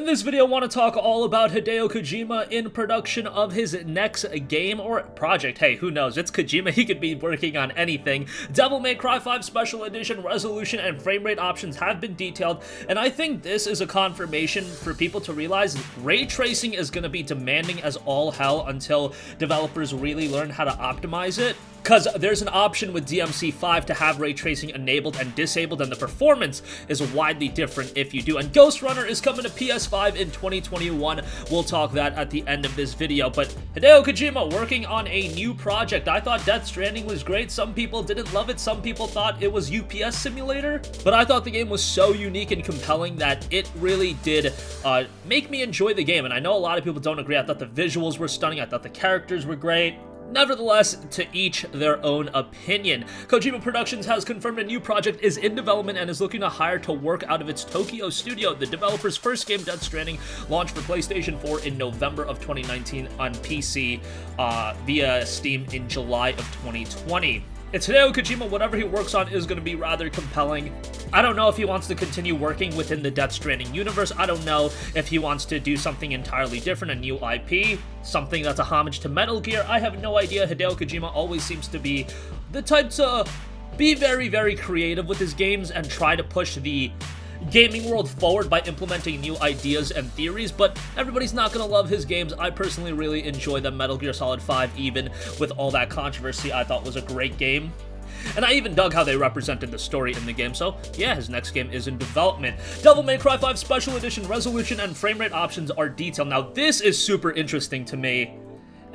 In this video, I want to talk all about Hideo Kojima in production of his next game or project. Hey, who knows? It's Kojima. He could be working on anything. Devil May Cry 5 Special Edition resolution and frame rate options have been detailed, and I think this is a confirmation for people to realize ray tracing is going to be demanding as all hell until developers really learn how to optimize it. Because there's an option with DMC5 to have ray tracing enabled and disabled, and the performance is widely different if you do. And Ghostrunner is coming to PS5 in 2021. We'll talk that at the end of this video. But Hideo Kojima working on a new project. I thought Death Stranding was great. Some people didn't love it. Some people thought it was UPS Simulator. But I thought the game was so unique and compelling that it really did make me enjoy the game. And I know a lot of people don't agree. I thought the visuals were stunning. I thought the characters were great. Nevertheless, to each their own opinion. Kojima Productions has confirmed a new project is in development and is looking to hire to work out of its Tokyo studio. The developer's first game, Death Stranding, launched for PlayStation 4 in November of 2019 on PC via Steam in July of 2020. It's Hideo Kojima. Whatever he works on is going to be rather compelling. I don't know if he wants to continue working within the Death Stranding universe. I don't know if he wants to do something entirely different, a new IP, something that's a homage to Metal Gear. I have no idea. Hideo Kojima always seems to be the type to be very, very creative with his games and try to push the gaming world forward by implementing new ideas and theories, but everybody's not gonna love his games. I personally really enjoy them. Metal Gear Solid 5, even with all that controversy, I thought was a great game. And I even dug how they represented the story in the game, so yeah, his next game is in development. Devil May Cry 5 Special Edition resolution and frame rate options are detailed. Now, this is super interesting to me.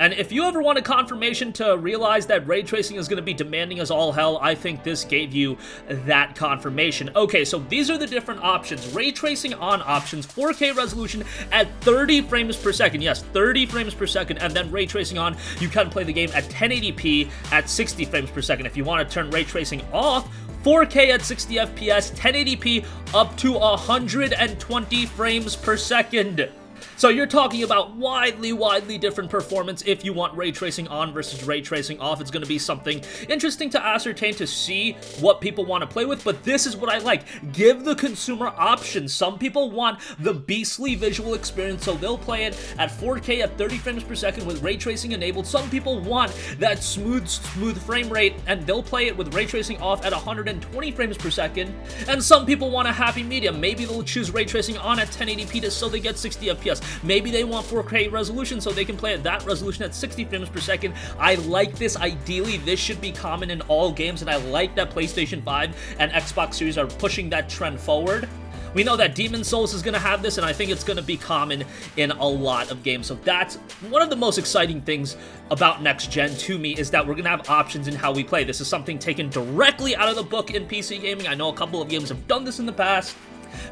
And if you ever want a confirmation to realize that ray tracing is going to be demanding as all hell, I think this gave you that confirmation. Okay, so these are the different options. Ray tracing on options, 4K resolution at 30 frames per second. Yes, 30 frames per second. And then ray tracing on, you can play the game at 1080p at 60 frames per second. If you want to turn ray tracing off, 4K at 60 FPS, 1080p up to 120 frames per second. So you're talking about widely different performance if you want ray tracing on versus ray tracing off. It's going to be something interesting to ascertain to see what people want to play with, but this is what I like. Give the consumer options. Some people want the beastly visual experience, so they'll play it at 4K at 30 frames per second with ray tracing enabled. Some people want that smooth frame rate, and they'll play it with ray tracing off at 120 frames per second. And some people want a happy medium. Maybe they'll choose ray tracing on at 1080p so they get 60 FPS. Maybe they want 4K resolution so they can play at that resolution at 60 frames per second. I like this. Ideally, this should be common in all games, and I like that PlayStation 5 and Xbox Series are pushing that trend forward. We know that Demon's Souls is going to have this, and I think it's going to be common in a lot of games. So that's one of the most exciting things about next gen to me, is that we're going to have options in how we play. This is something taken directly out of the book in PC gaming. I know a couple of games have done this in the past.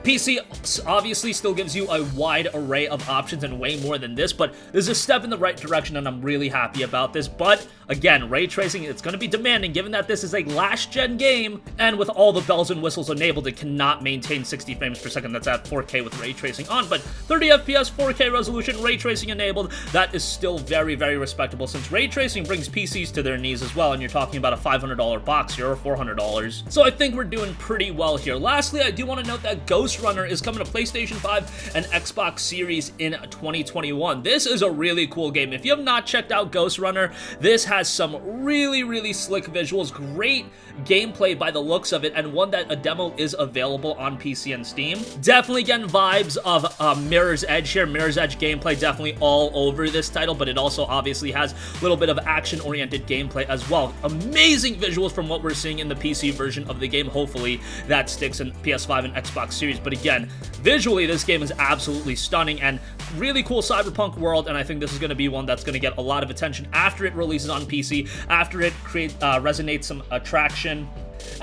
PC obviously still gives you a wide array of options and way more than this, but this is a step in the right direction, and I'm really happy about this. But again, ray tracing, it's going to be demanding given that this is a last-gen game, and with all the bells and whistles enabled, it cannot maintain 60 frames per second. That's at 4K with ray tracing on, but 30 FPS, 4K resolution, ray tracing enabled, that is still very respectable, since ray tracing brings PCs to their knees as well, and you're talking about a $500 box here, or $400. So I think we're doing pretty well here. Lastly, I do want to note that Ghostrunner is coming to PlayStation 5 and Xbox Series in 2021. This is a really cool game. If you have not checked out Ghostrunner, this has some really slick visuals, great gameplay by the looks of it, and one that a demo is available on PC and Steam. Definitely getting vibes of Mirror's Edge here. Mirror's Edge gameplay definitely all over this title, but it also obviously has a little bit of action-oriented gameplay as well. Amazing visuals from what we're seeing in the PC version of the game. Hopefully that sticks in PS5 and Xbox Series. But again, visually, this game is absolutely stunning and really cool cyberpunk world, and I think this is going to be one that's going to get a lot of attention after it releases on PC, after it resonates some attraction.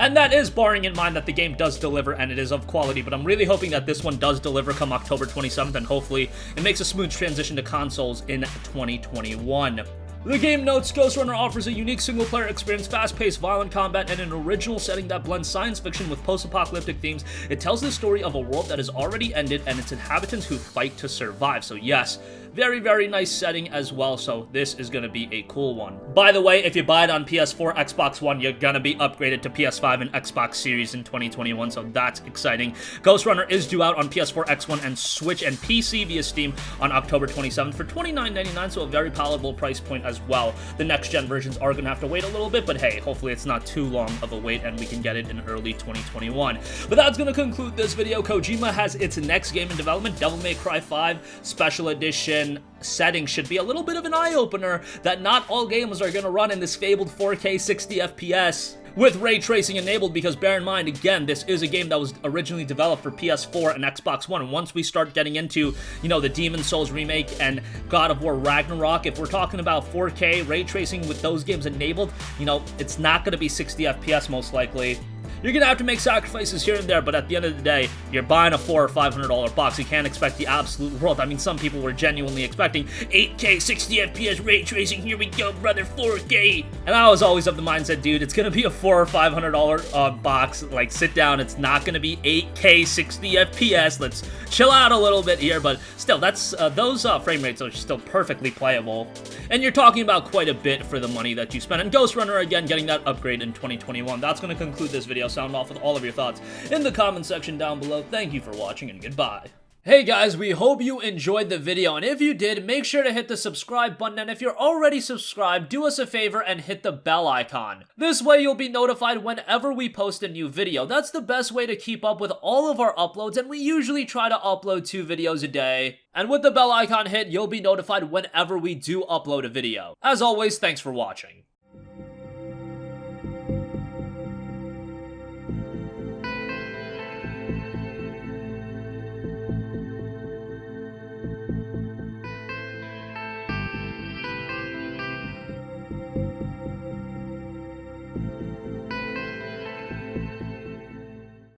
And that is barring in mind that the game does deliver and it is of quality, but I'm really hoping that this one does deliver come October 27th, and hopefully it makes a smooth transition to consoles in 2021. The game notes, Ghostrunner offers a unique single-player experience, fast-paced, violent combat, and an original setting that blends science fiction with post-apocalyptic themes. It tells the story of a world that has already ended and its inhabitants who fight to survive. So yes, Very, very nice setting as well, so this is gonna be a cool one. By the way, if you buy it on PS4, Xbox One, you're gonna be upgraded to PS5 and Xbox Series in 2021, so that's exciting. Ghostrunner is due out on PS4, X1, and Switch and PC via Steam on October 27th for $29.99, so a very palatable price point as well. The next-gen versions are gonna have to wait a little bit, but hey, hopefully it's not too long of a wait and we can get it in early 2021. But that's gonna conclude this video. Kojima has its next game in development, Devil May Cry 5 Special Edition. Setting should be a little bit of an eye-opener that not all games are gonna run in this fabled 4K 60 FPS with ray tracing enabled, because bear in mind, again, this is a game that was originally developed for PS4 and Xbox One. Once we start getting into, you know, the Demon's Souls remake and God of War Ragnarok, if we're talking about 4K ray tracing with those games enabled, you know, it's not going to be 60 FPS most likely. You're gonna have to make sacrifices here and there, but at the end of the day, you're buying a $400 or $500 box. You can't expect the absolute world. I mean, some people were genuinely expecting 8K, 60 FPS ray tracing. Here we go, brother, 4K. And I was always of the mindset, dude, it's gonna be a $400 or $500 box. Like, sit down. It's not gonna be 8K, 60 FPS. Let's chill out a little bit here, but still, that's those frame rates are still perfectly playable. And you're talking about quite a bit for the money that you spent. And Ghostrunner, again, getting that upgrade in 2021. That's gonna conclude this video. Sound off with all of your thoughts in the comment section down below. Thank you for watching and goodbye. Hey guys, we hope you enjoyed the video, and if you did, make sure to hit the subscribe button, and if you're already subscribed, do us a favor and hit the bell icon. This way you'll be notified whenever we post a new video. That's the best way to keep up with all of our uploads, and we usually try to upload 2 videos a day. And with the bell icon hit, you'll be notified whenever we do upload a video. As always, thanks for watching.